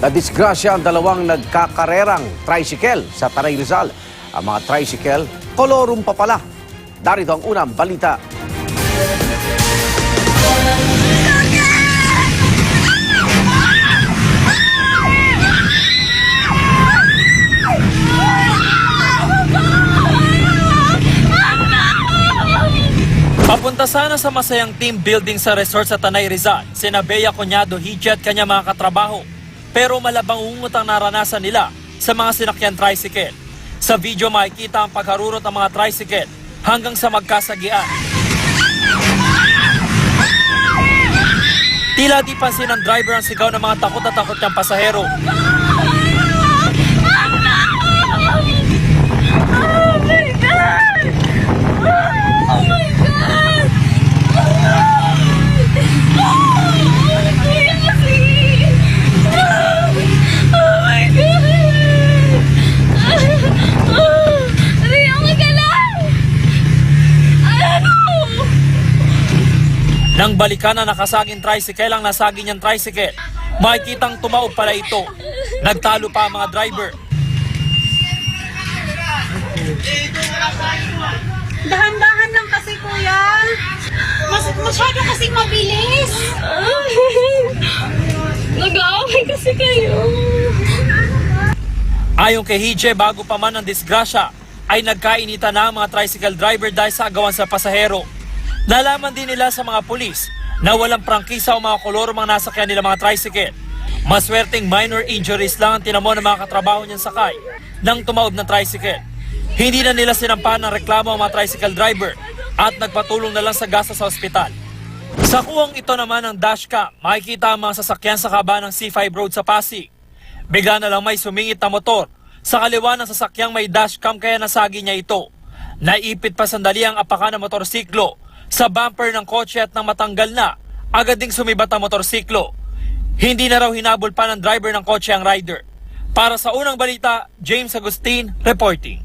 Nadisgrasya ang dalawang nagkakarerang tricycle sa Tanay Rizal. Ang mga tricycle, kolorum pa pala. Darito ang unang balita. Papunta sana sa masayang team building sa resort sa Tanay Rizal, sina Bea Cuñado Hijat at kanya mga katrabaho. Pero malabang ungot ang naranasan nila sa mga sinakyan tricycle. Sa video makikita ang pagharurot ng mga tricycle hanggang sa magkasagian. Tila di pansin ng driver ang sigaw ng mga takot na takot niyang pasahero. Nang balikan na nakasaging tricycle ang nasagi niyang tricycle, makikitang tumaob pala ito. Nagtalo pa ang mga driver. Dahan-dahan lang kasi, kuya. Masyado kasi mabilis. Nag-aaway kasi kayo. Ayon kay Hije, bago pa man ang disgrasya, ay nagkainitan na ang mga tricycle driver dahil sa agawan sa pasahero. Nalaman din nila sa mga pulis na walang prangkisa o mga kolor mga nasakyan nila mga tricycle. Maswerteng minor injuries lang ang tinamo ng mga katrabaho niyang sakay nang tumaob ng tricycle. Hindi na nila sinampahan ng reklamo ang mga tricycle driver at nagpatulong na lang sa gastos sa ospital. Sa kuwang ito naman ng dashcam, makikita ang mga sasakyan sa kaba ng C5 Road sa Pasig. Bigla na lang may sumingit na motor sa kaliwa ng sasakyang may dashcam kaya nasagi niya ito. Naipit pa sandali ang apakan ng motorsiklo sa bumper ng kotse at nang matanggal na, agad ding sumibat ang motorsiklo. Hindi na raw hinabol pa ng driver ng kotse ang rider. Para sa unang balita, James Agustin reporting.